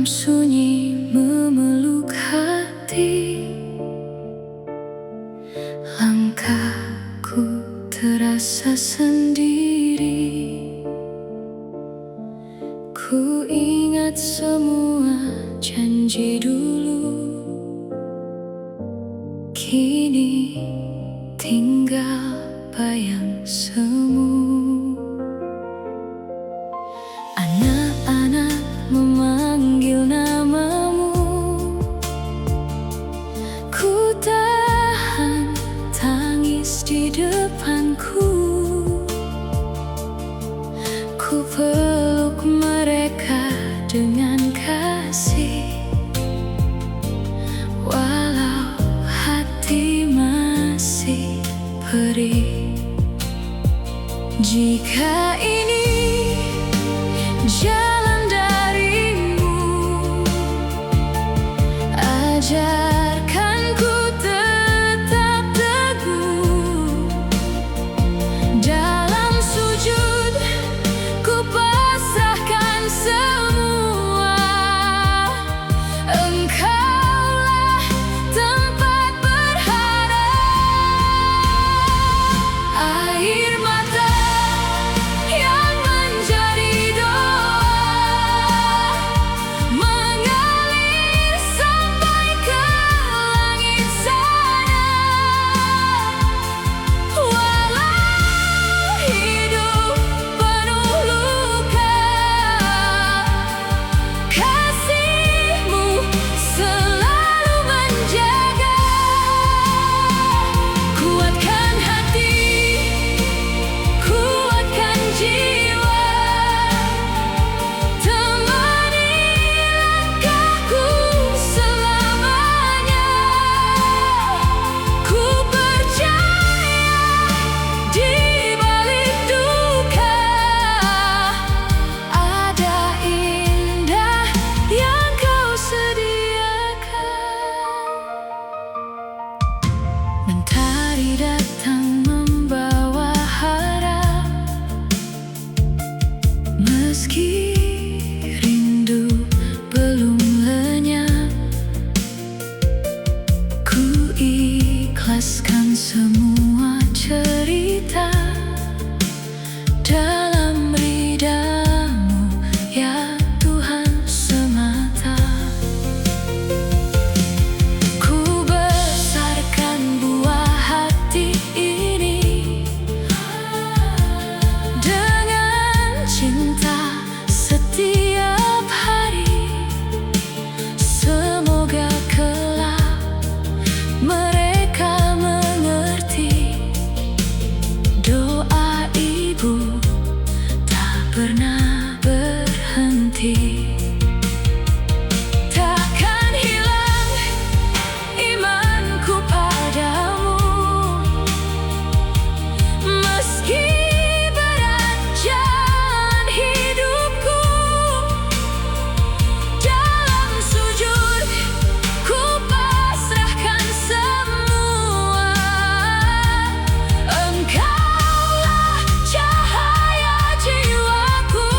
Dalam sunyi memeluk hati, langkahku terasa sendiri. Ku ingat semua janji dulu, kini tinggal bayang semu. Anak-anak memanggil namamu, ku tahan tangis di depanku. Ku peluk mereka dengan kasih, walau hati masih perih. Jika ini jalan darimu, ajarkan ku tetap teguh. Dalam sujud ku pasrahkan semua, Engkaulah tempat berharap. Air mata yang menjadi doa mengalir sampai ke langit sana. Walau hidup penuh luka, kasih-Mu selalu menjaga. Kuatkan hati, kuatkan jiwa, temani langkahku selamanya. Ku percaya di balik duka ada indah yang Kau sediakan. Mentari datang membawa harap, meski rindu belum lenyap. Ku ikhlaskan semua cerita dalam ridha-Mu, ya Tuhan semata. Ku besarkan buah hati ini dengan cinta setiap hari. Semoga kelak mereka mengerti, doa ibu tak pernah berhenti. Takkan hilang imanku padamu, meski berat jalan hidupku. Dalam sujud ku pasrahkan semua, Engkaulah cahaya jiwaku.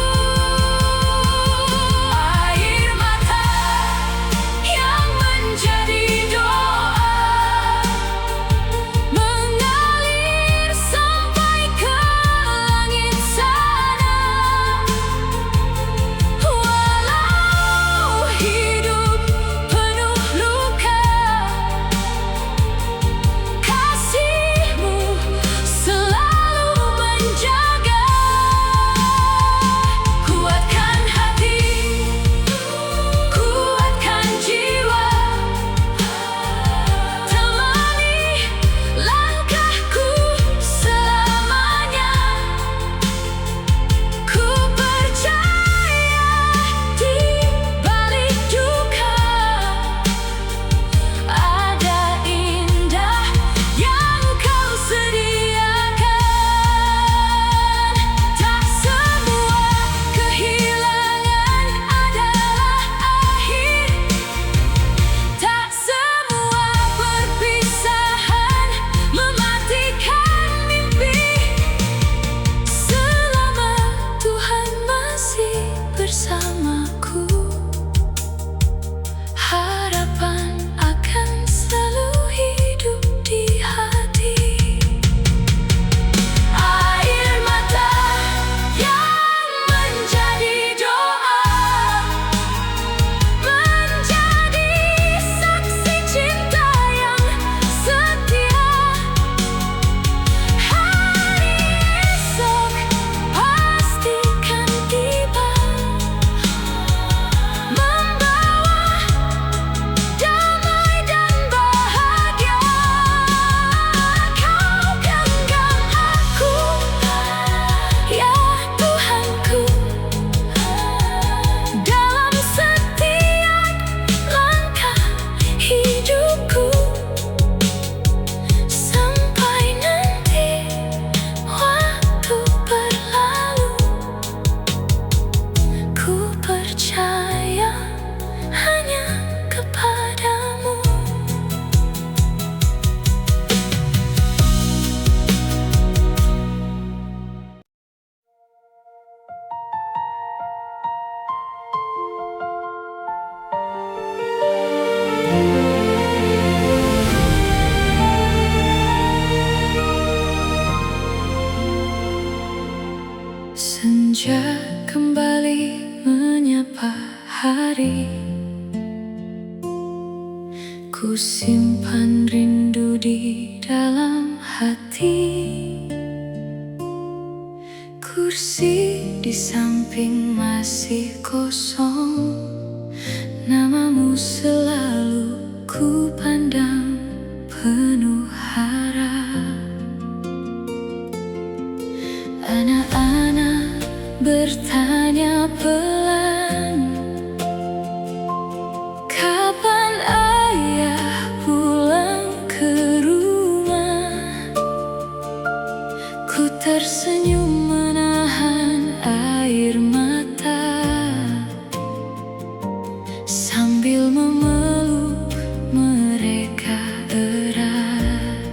beberapa hari ku simpan rindu di dalam hati. Kursi di samping masih kosong, namamu selalu ku pandang penuh harap. Anak-anak bertanya pelan, kapan ayah pulang ke rumah? Ku tersenyum menahan air mata sambil memeluk mereka erat.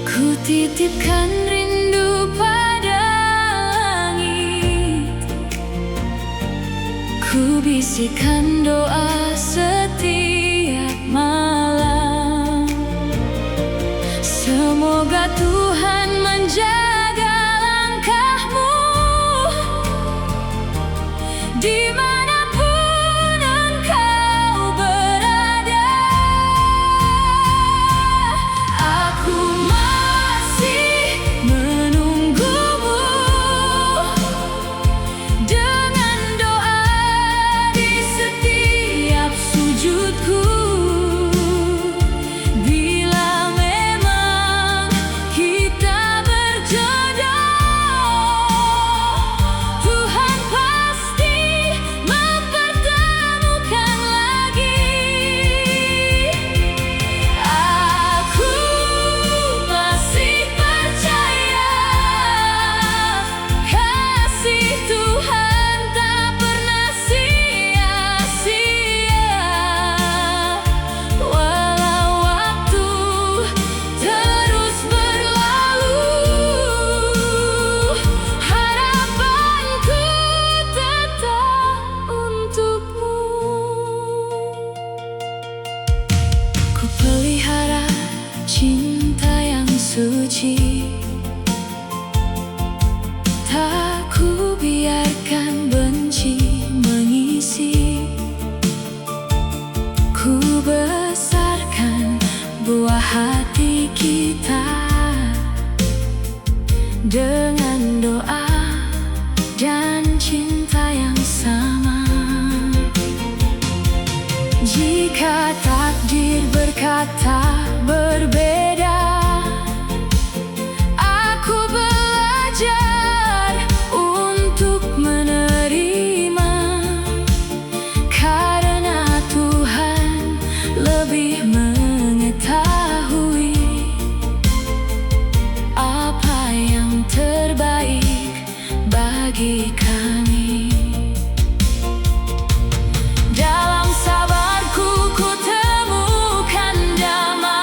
Ku titipkan rindu pada langit, ku bisikan doa setiap malam. Semoga Tuhan menjaga langkahmu dimanapun engkau berada. Aku masih menunggumu dengan doa di setiap sujudku. Bila memang kita berjodoh, Tuhan pasti mempertemukan lagi. Aku masih percaya kasih Tuhan tak pernah sia-sia. Walau waktu terus berlalu, harapanku tetap untukmu. Ku pelihara cinta yang suci, tak ku biarkan benci mengisi. Ku besarkan buah hati kita dengan doa dan cinta yang sama. Jika takdir berkata berbeda, aku belajar untuk menerima, karena Tuhan lebih mengetahui apa yang terbaik bagi kami. Dalam sabarku ku temukan damai.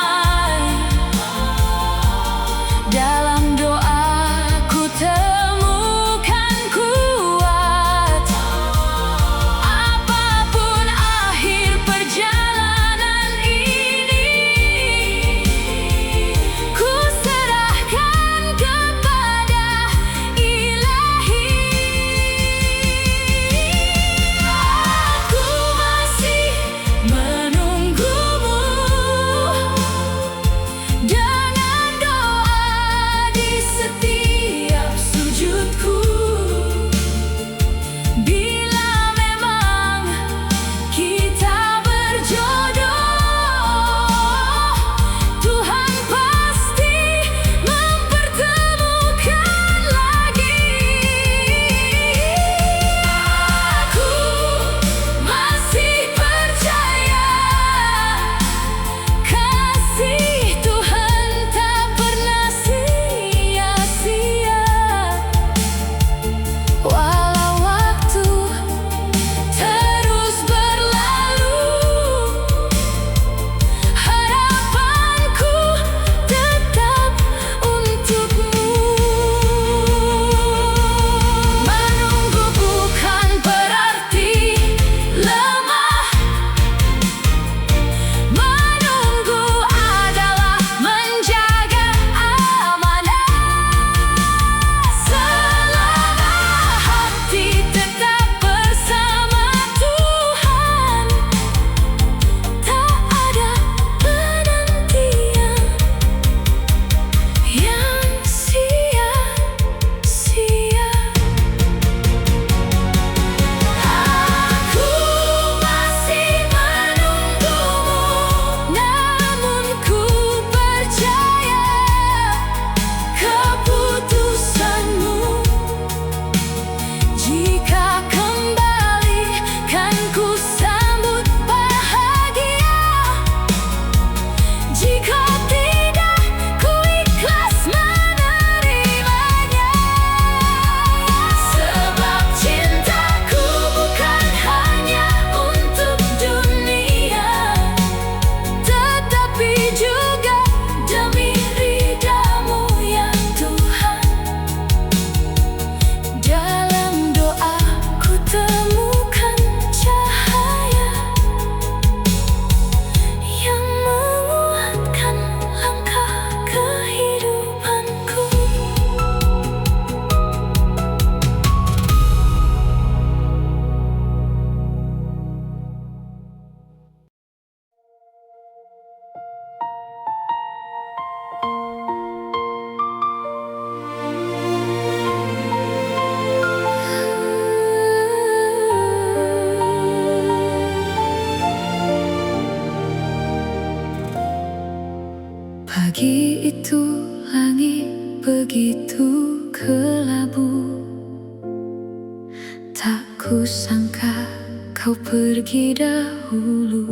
Tak kusangka kau pergi dahulu.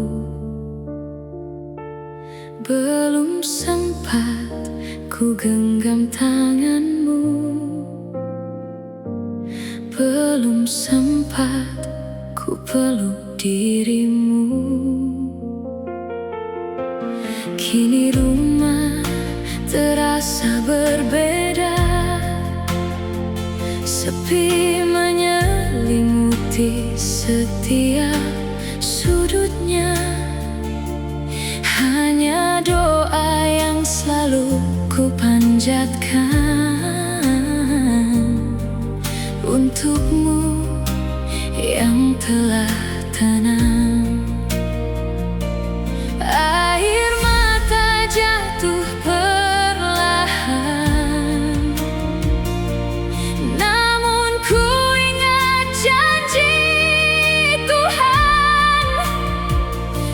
Belum sempat ku genggam tanganmu, belum sempat ku peluk dirimu. Kini rumah terasa berbeda, sepi menyelimuti setiap sudutnya. Hanya doa yang selalu ku panjatkan untukmu yang telah tenang. Air mata jatuh perlahan, namun ku ingat janji Tuhan.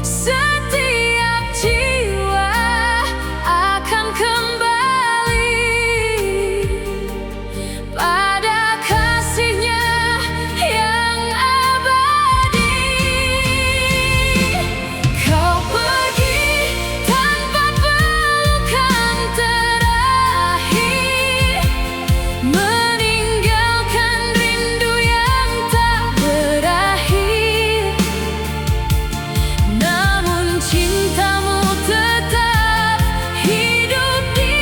Setiap jiwa akan kembali pada kasih-Nya yang abadi. Kau pergi tanpa pelukan terakhir, meninggalkan rindu yang tak berakhir. Namun cintamu tetap hidup di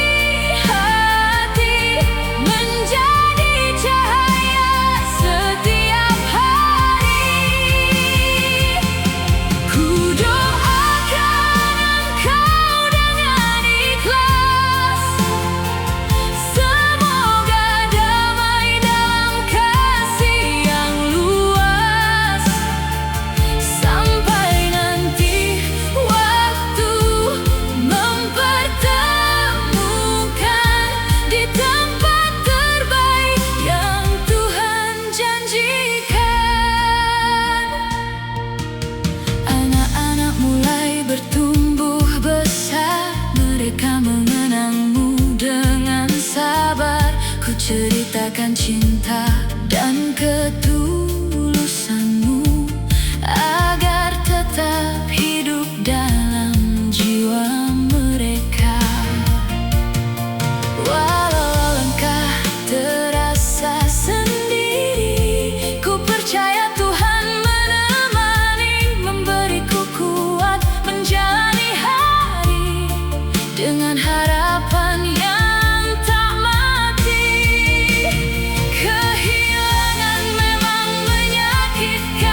hati, menjadi cahaya setiap hari. Ku doakan engkau dengan ikhlas, semoga damai dalam kasih yang luas. Sampai nanti waktu mempertemukan di tempat terbaik yang Tuhan janjikan. Anak-anak mulai bertumbuh besar, mereka mengenangmu dengan sabar. Ku ceritakan cinta dan ketulusanmu agar tetap hidup dalam jiwa mereka. Walau langkah terasa sendiri, ku percaya Tuhan menemani, memberiku kuat menjalani hari dengan harapan yang tak mati. Kehilangan memang menyakitkan,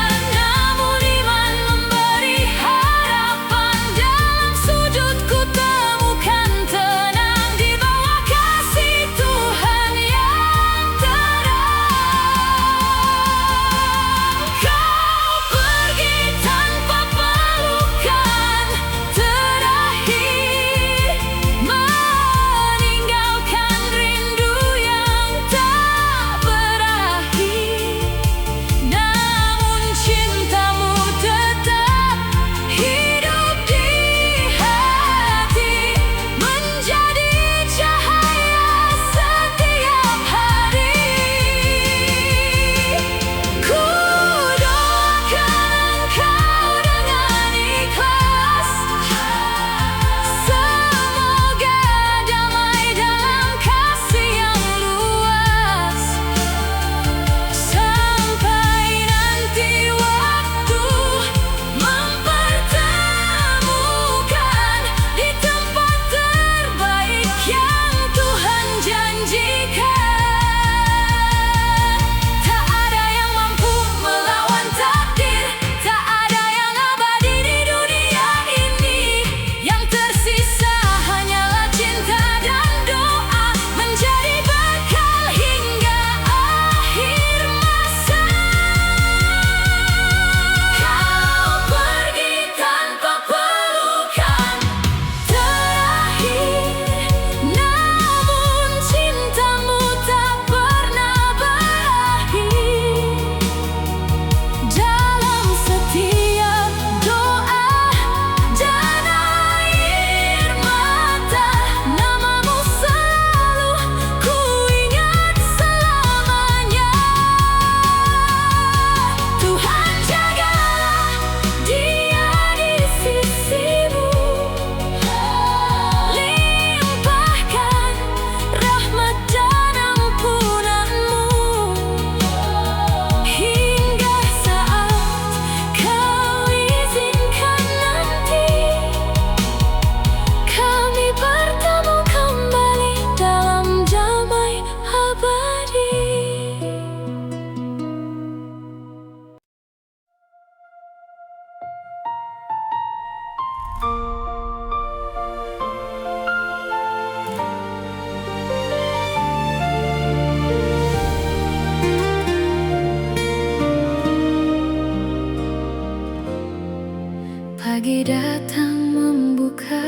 datang membuka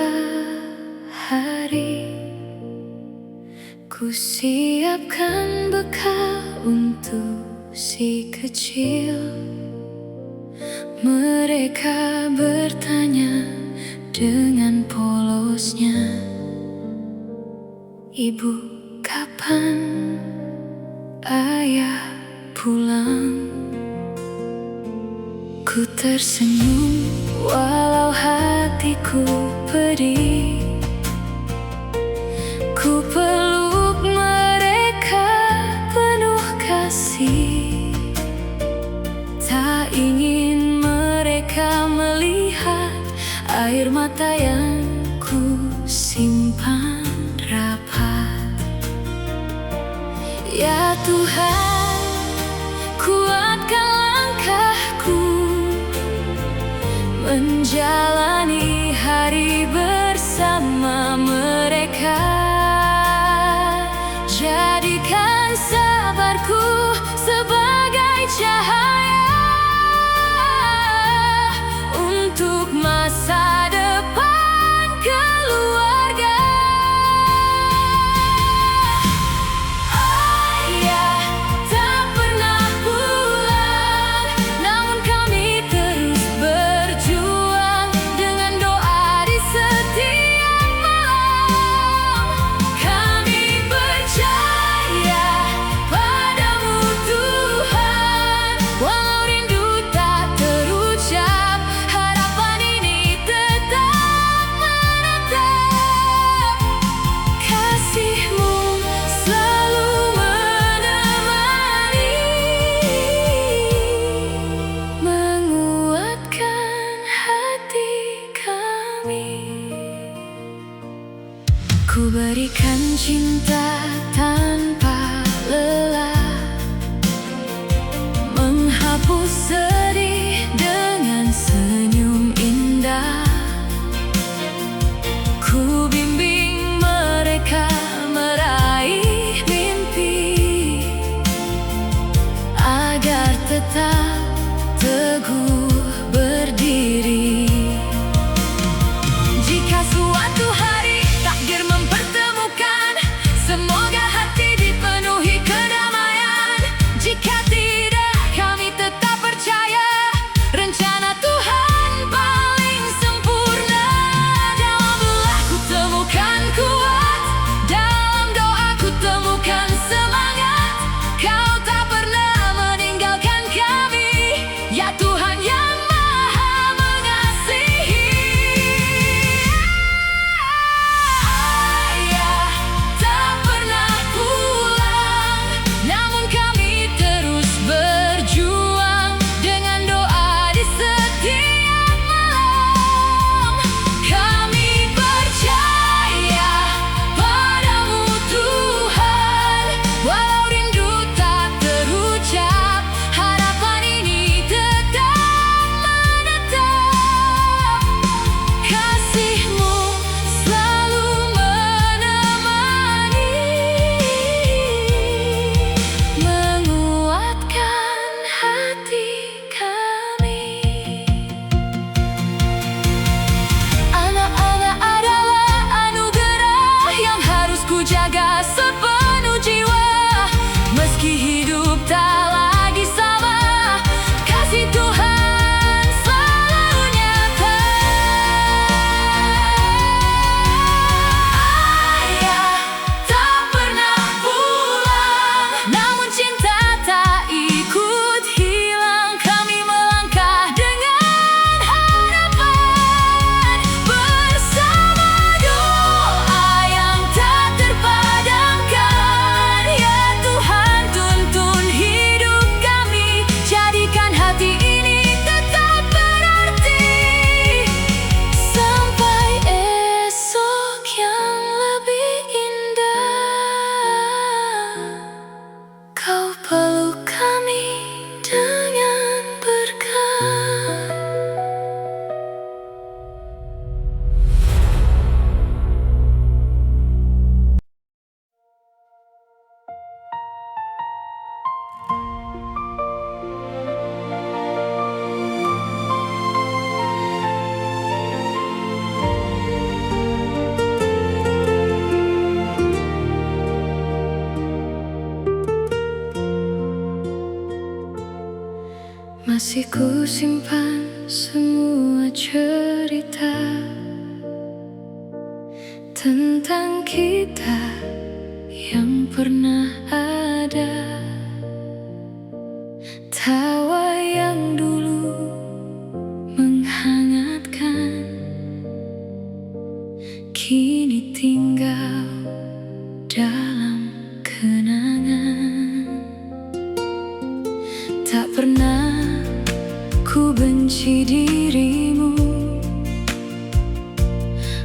hari, ku siapkan bekal untuk si kecil. Mereka bertanya dengan polosnya, "Ibu, kapan ayah pulang?" Ku tersenyum walau hatiku pedih. Ku peluk mereka penuh kasih. Tak ingin mereka melihat air mata yang ku simpan rapat. Ya Tuhan, kuatkan langkahku menjalani hari bersama mereka. Jadikan sabarku sebagai cahaya untuk masa depan keluarga. Ayah tak pernah pulang, namun kami terus berjuang dengan doa di setiap malam. Kami percaya padamu Tuhan, walau rindu tak terucap, harapan ini tetap menetap. Kasih-Mu selalu menemani, menguatkan hati kami. Ku berikan cinta tanpa lelah, menghapus sedih dengan senyum indah. Ku bimbing mereka meraih mimpi, agar tetap teguh berdiri. Jika suatu hari takdir mempertemukan, semoga hati dipenuhi kedamaian. Jika tidak, kami tetap percaya Masih ku simpan semua cerita tentang kita yang pernah ada. Tawa yang dulu menghangatkan kini tinggal dalam kenangan. Tak pernah ku benci dirimu,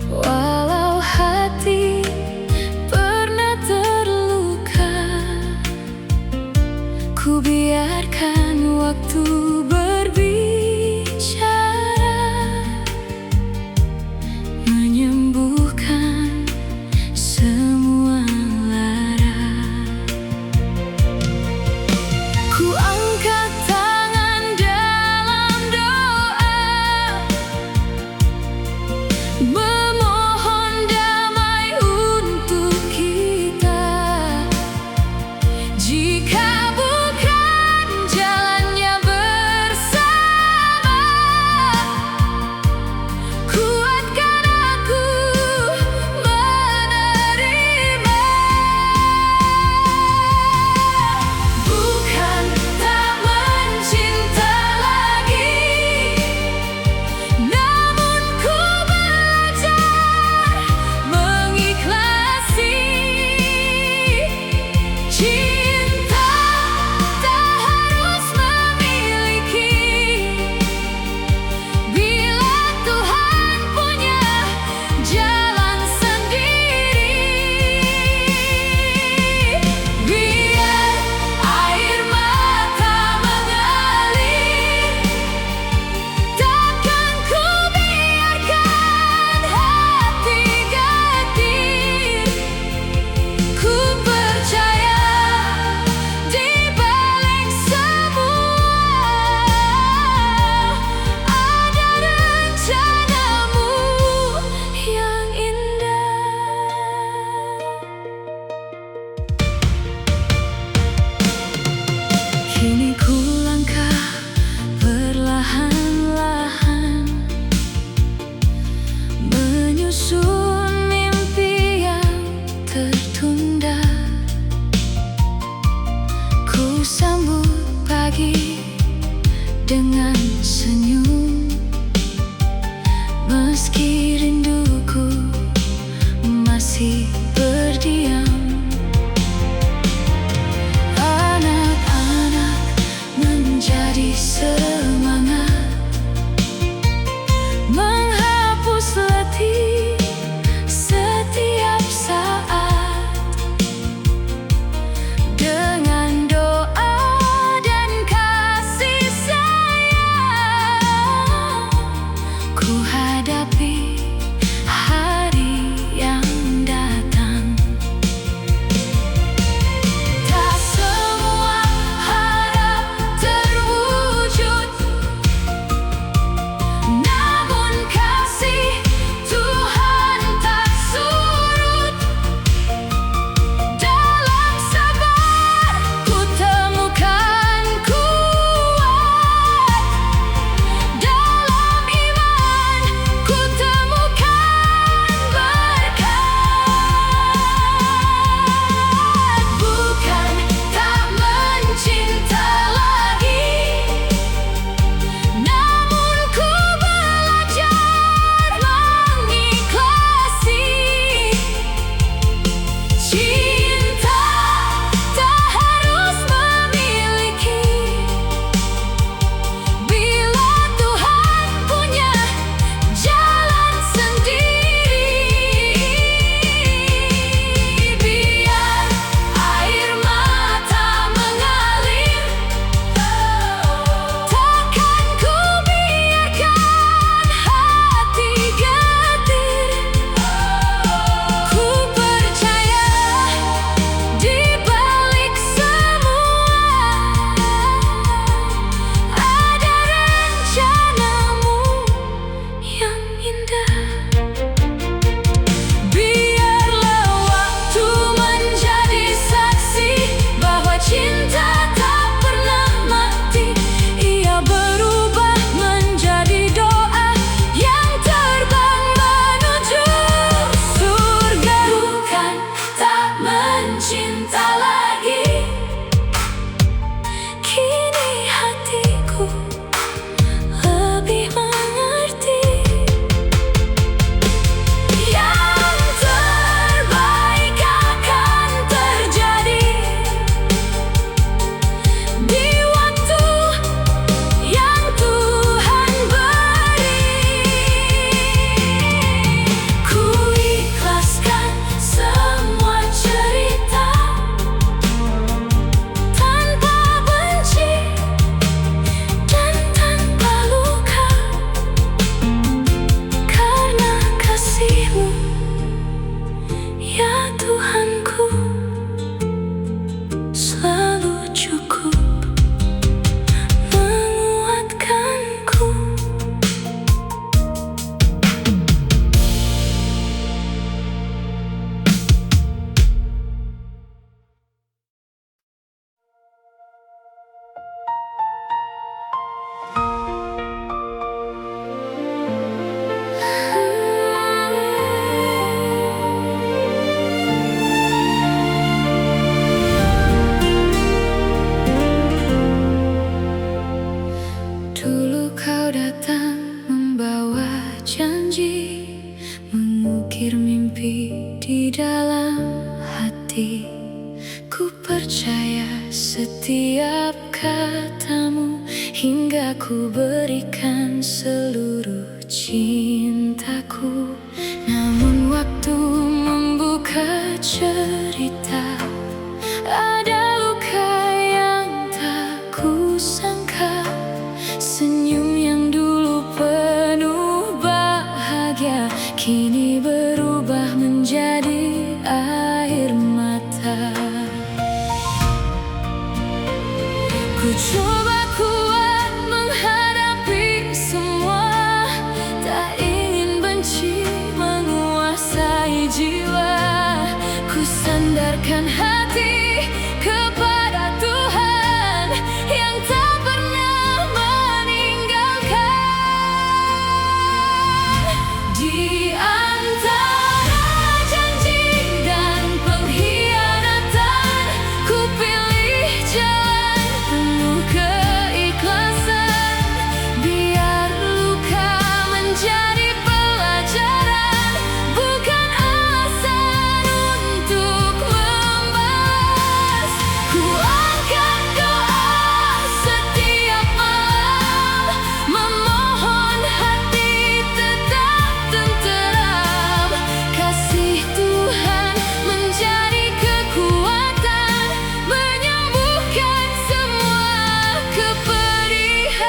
walau hati pernah terluka. Ku biarkan waktu berbicara, menyembuhkan semua lara. Ku angkat tangan dalam doa, memohon damai untuk kita. Jika bukan jalannya bersama, kuatkan aku menerima. Bukan tak mencinta lagi, namun ku belajar mengikhlasi. Cinta tak harus memiliki, bila Tuhan punya jalan sendiri. Biar air mata mengalir, takkan ku biarkan hati getir. Ku percaya di balik semua ada rencanamu yang indah. Kini ku langkah perlahan-lahan, menyusun mimpi yang tertunda. Ku sambut pagi dengan senyum, meski rinduku masih berdiam. Anak-anak menjadi semangat, menghapus letih setiap saat. Dengan doa dan kasih sayang, ku hadapi hari yang datang. Tak semua harap terwujud dalam hati. Ku percaya setiap katamu, hingga ku berikan seluruh cintaku. Namun waktu membuka cerita, ada luka yang tak kusangka. Senyum yang dulu penuh bahagia, kini berubah menjadi air mata. Ku coba kuat menghadapi semua, tak ingin benci menguasai jiwa. Ku sandarkan hati kepada Tuhan yang tak pernah meninggalkan. Di antara janji dan pengkhianatan, ku pilih jalan penuh keikhlasan. Biar luka menjadi pelajaran, bukan alasan untuk membalas. Ku angkat doa setiap malam, memohon hati tetap tenteram. Kasih Tuhan menjadi kekuatan, menyembuhkan semua kepedihan.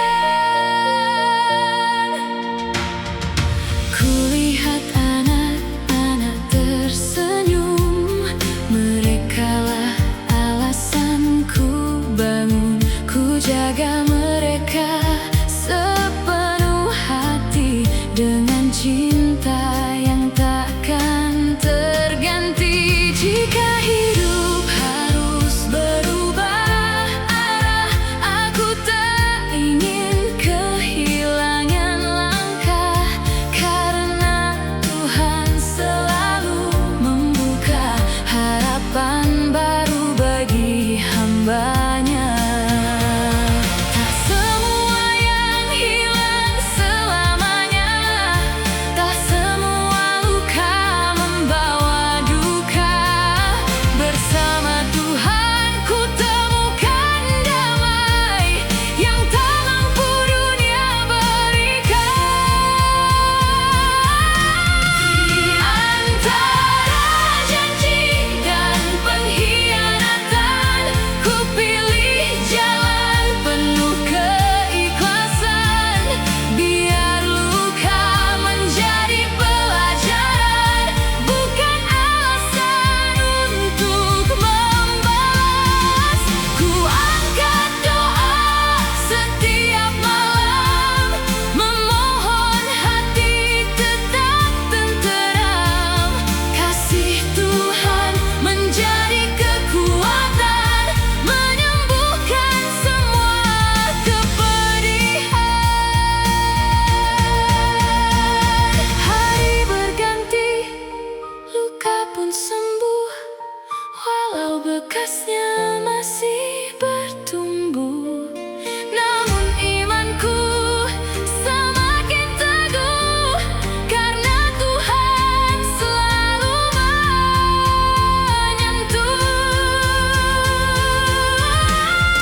Kulihat anak-anak tersenyum, merekalah alasanku bangun. Ku jaga mereka sepenuh hati, dengan cinta yang takkan terganti. Jika hidup harus berubah arah, aku tak ingin kehilangan langkah. Karena Tuhan selalu membuka harapan baru bagi hamba-Nya. Tak semua yang hilang selamanya, tak semua luka membawa duka. Bersama Tuhan ku temukan damai yang tak mampu dunia berikan. Di antara janji dan pengkhianatan, ku pilih jalan penuh keikhlasan. Biar luka menjadi pelajaran, bukan alasan untuk membalas. Ku angkat doa setiap malam, memohon hati tetap tenteram. Kasih Tuhan menjadi kekuatan, menyembuhkan semua kepedihan. Hari berganti, luka pun sembuh, walau bekasnya masih bertumbuh. Namun imanku semakin teguh, karena Tuhan selalu menyentuh.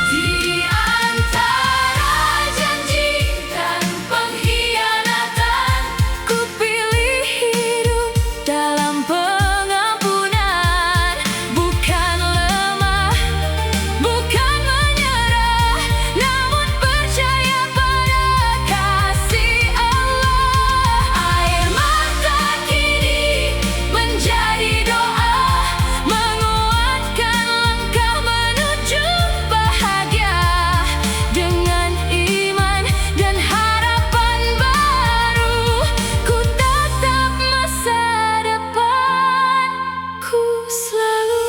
Di antara janji dan pengkhianatan, ku pilih hidup dalam pengampunan. Bukan lemah, bukan menyerah, namun percaya pada kasih Allah. Air mata kini menjadi doa, menguatkan langkah menuju bahagia. Dengan iman dan harapan baru, ku tatap masa depanku selalu.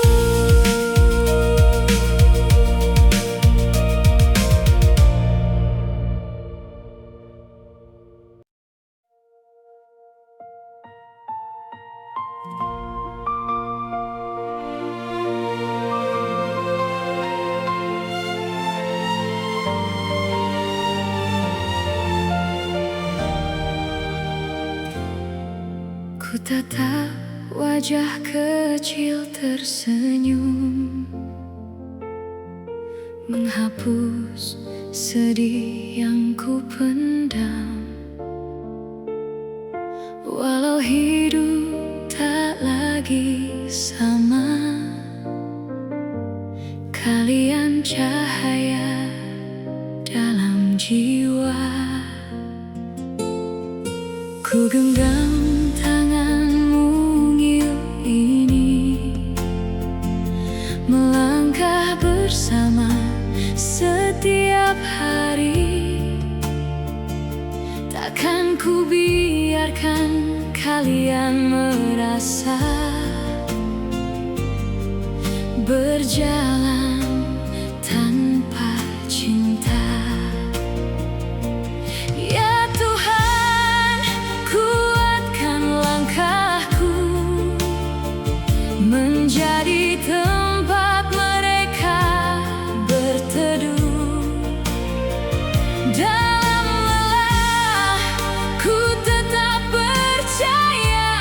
Ku tatap wajah kecil tersenyum, menghapus sedih yang ku pendam. Walau hidup tak lagi sama, kalian cahaya dalam jiwa. Ku genggam tanganmu ini, melangkah bersama setiap hari. Takkan ku biarkan kalian merasa berjalan tanpa cinta. Ya Tuhan, kuatkan langkahku menjadi tempat mereka berteduh. Dalam lelah ku tetap percaya,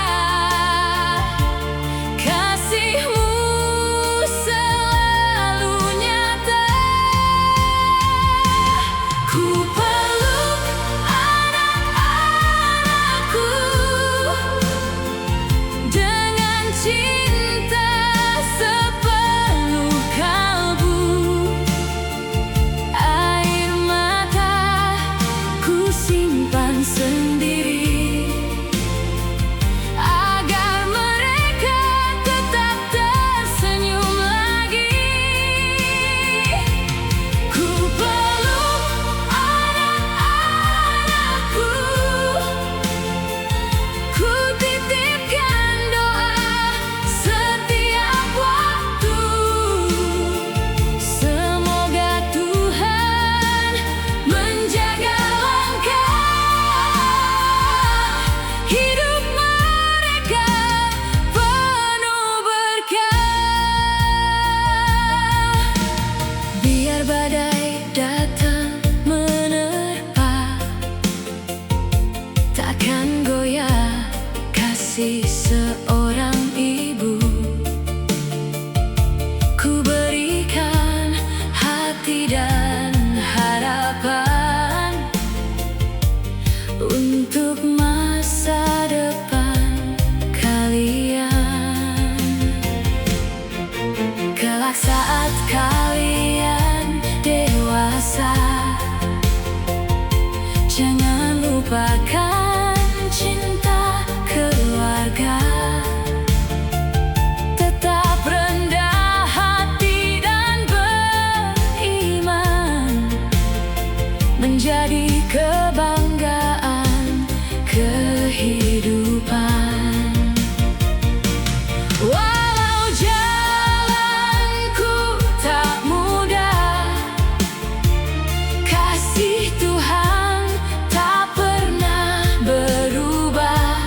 kasih-Mu selalu nyata. Ku peluk anak-anakku dengan cinta sepenuh kalbu. Air mata ku simpan sendiri, agar mereka tetap tersenyum lagi. Ku peluk anak-anakku, ku titipkan doa setiap waktu. Semoga Tuhan menjaga langkah hidup mereka penuh berkah. Biar badai datang menerpa, takkan goyah kasih seorang ibu. Ku berikan hati dan harapan untuk masa depan kalian. Kelak saat kalian dewasa, jangan lupakan cinta keluarga. Tetap rendah hati dan beriman, menjadi kebanggaan kehidupan. Walau jalanku tak mudah, kasih Tuhan tak pernah berubah.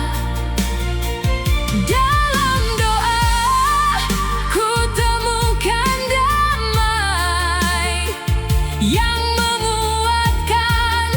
Dalam doa ku temukan damai yang menguatkan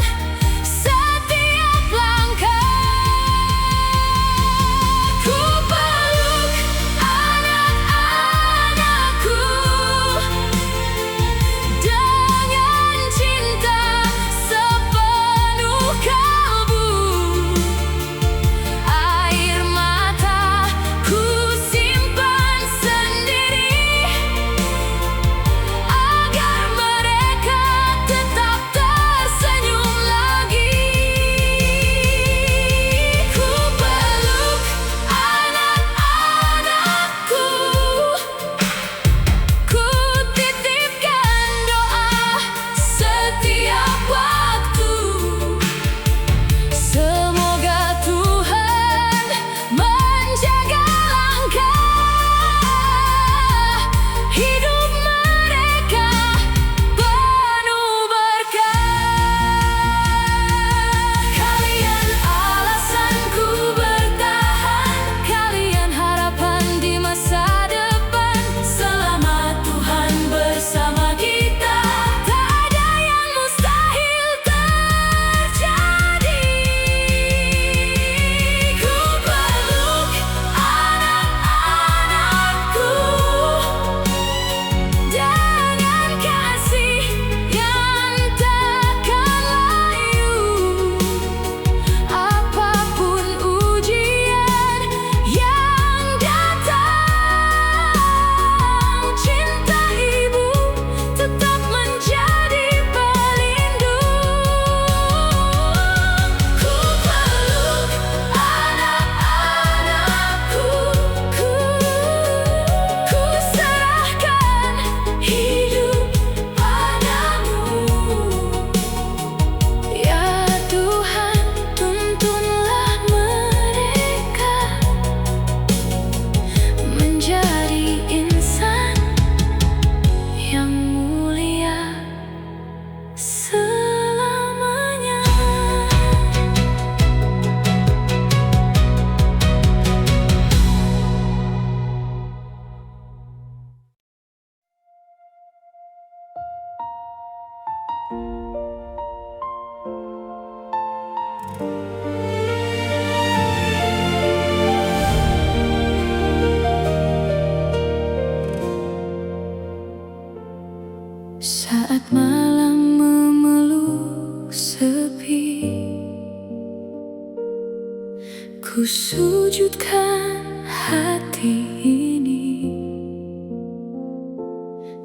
Ku sujudkan hati ini,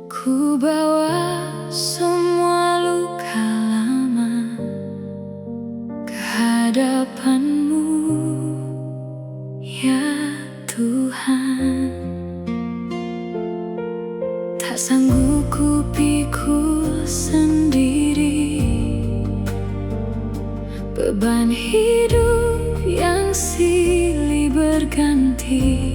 ku bawa semua luka lama ke hadapan-Mu, ya Tuhan. Tak sanggup ku pikul sendiri beban hidup yang silih berganti,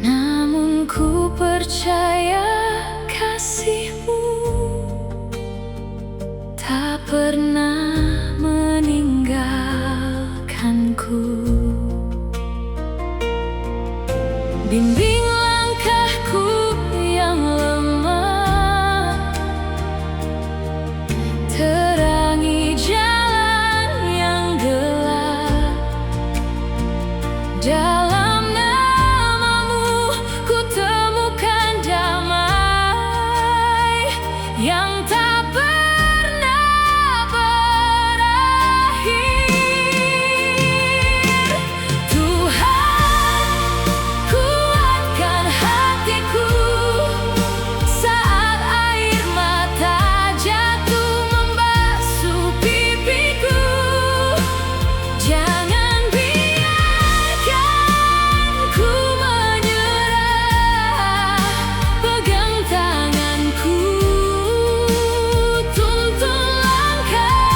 namun ku percaya kasih-Mu tak pernah meninggalkanku. Bimbing langkahku yang lemah, terangi jalan yang gelap. Dalam nama-Mu ku temukan damai yang tak pernah berakhir. Tuhan, kuatkan hatiku saat air mata jatuh membasuh pipiku. Jangan biarkan ku menyerah, pegang tanganku, tuntun langkah.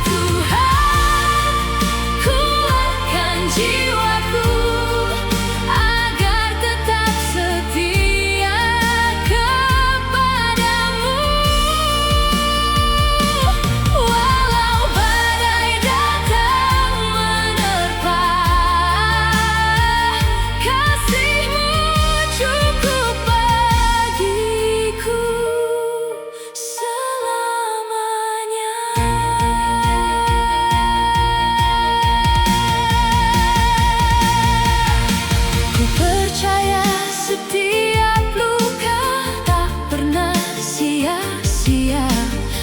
Tuhan, kuatkan jiwaku agar tetap setia kepadamu. Walau badai datang menerpa, kasih-Mu cukup bagiku selamanya. Ku percaya setiap luka tak pernah sia-sia.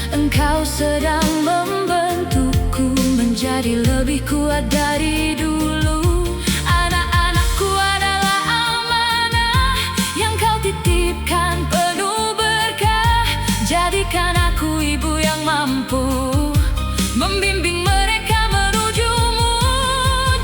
Engkau sedang membentukku menjadi lebih kuat dari dulu. Anak-anakku adalah amanah yang Kau titipkan penuh berkah. Jadikan aku ibu yang mampu membimbing mereka menuju-Mu.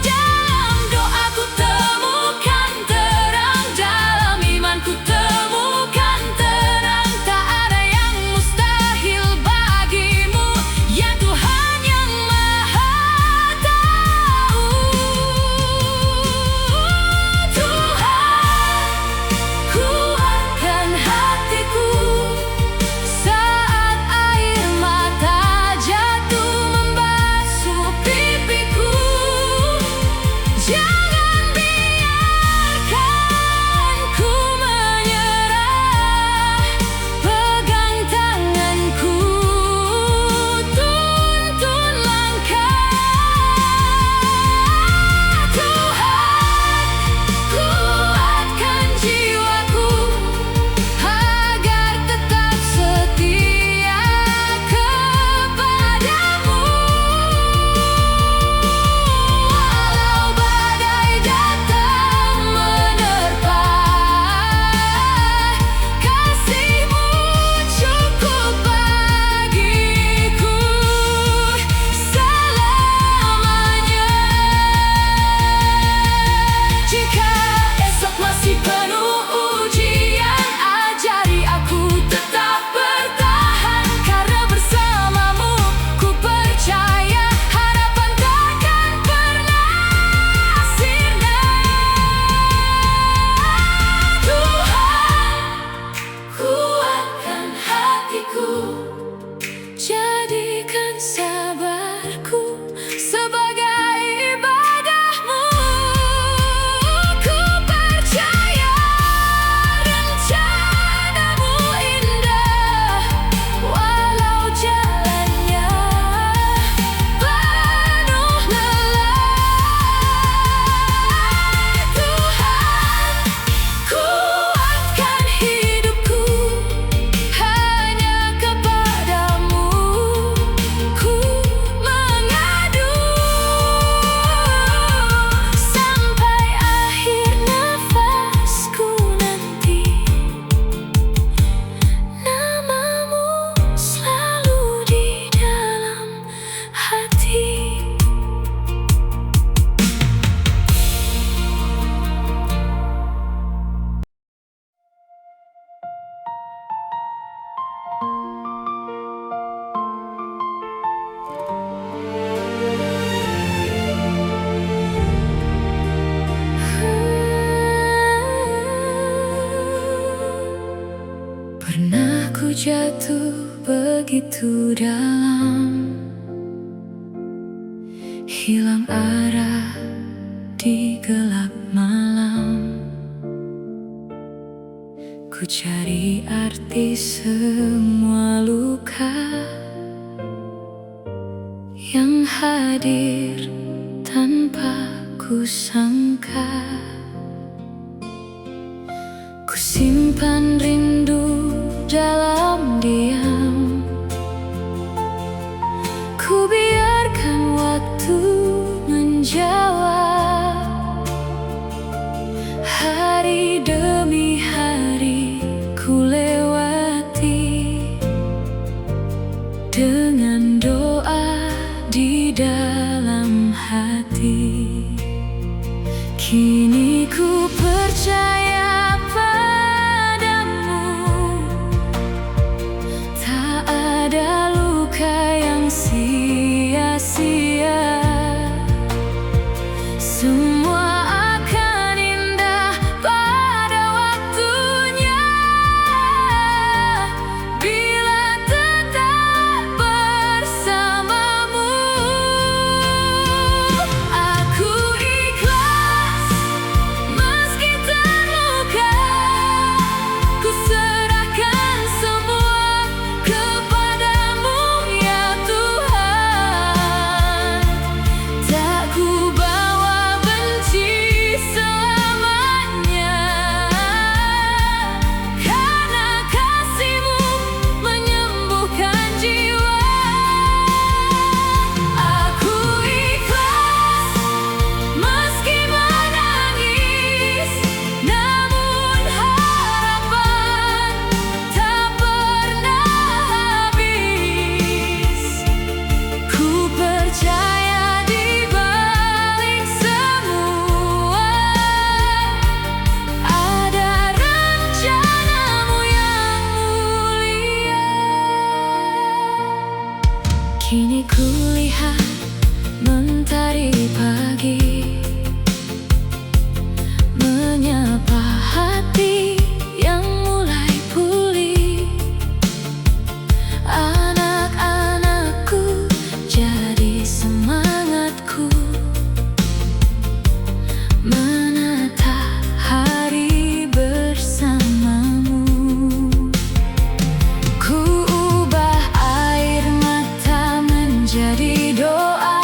Dalam doaku temukan terang, dalam imanku temukan terang. Tak ada yang mustahil bagi-Mu, ya Tuhan yang Maha Tahu. Tuhan, kuatkan hatiku saat air mata jatuh membasuh jatuh begitu dalam, hilang arah di gelap malam. Ku cari arti semua luka yang hadir tanpa ku sangka. Ku simpan rindu dalam diam, ku biarkan waktu menjawab. Hari demi hari ku lewati dengan doa di dalam hati. Kini ku percaya padamu, tak ada luka yang sia-sia. Semua akan indah pada waktunya, bila tetap bersamamu. Aku ikhlas meski terluka, ku serahkan semua kepadamu ya Tuhan. Tak ku bawa benci selamanya, karena kasih-Mu menyembuhkan jiwa. Aku ikhlas meski menangis, namun harapan tak pernah habis. Ku percaya di balik semua ada rencana-Mu yang mulia. Kini ku lihat mentari pagi menyapa hati yang mulai pulih. Anak-anakku jadi semangatku menata hari bersamamu. Ku ubah air mata menjadi doa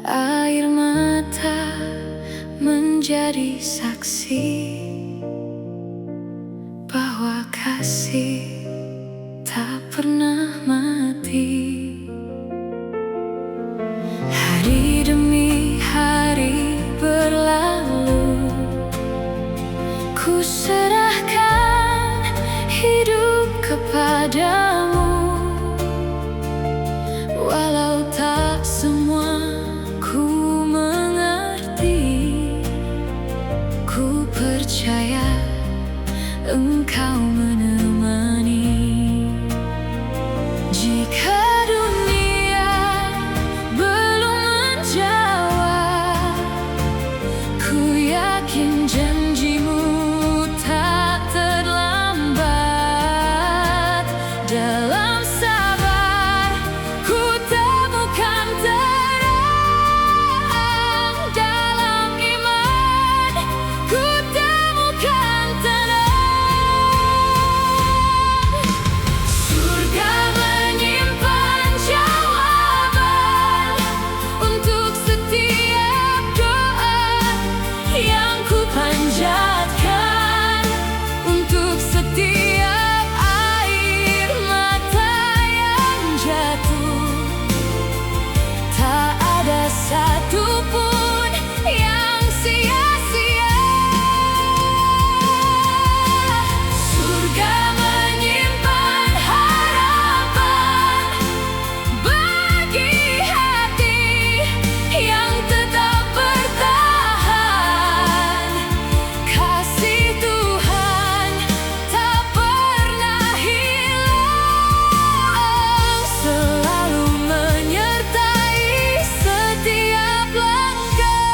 air mata menjadi saksi bahwa kasih tak pernah mati. Hari demi hari berlalu, ku serahkan hidup kepadamu. Walau tak semua ku mengerti, ku percaya Engkau menemani. Jika dunia belum menjawab, ku yakin janjimu tak terlambat. Dalam sabar ku temukan terang, dalam iman ku temukan tenang. Surga menyimpan jawaban untuk setiap doa yang ku panjatkan, untuk setiap air mata yang jatuh. Tak ada satupun yang sia-sia. Surga menyimpan harapan bagi hati yang tetap bertahan. Kasih Tuhan tak pernah hilang, selalu menyertai setiap langkah.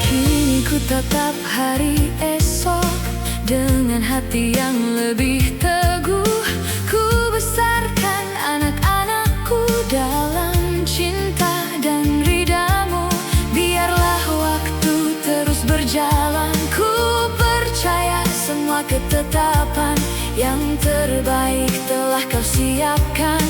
Kini ku tatap hari esok dengan hati yang lebih teguh. Ku besarkan anak-anakku dalam cinta dan ridamu. Biarlah waktu terus berjalan, ku percaya semua ketetapan yang terbaik telah kau siapkan.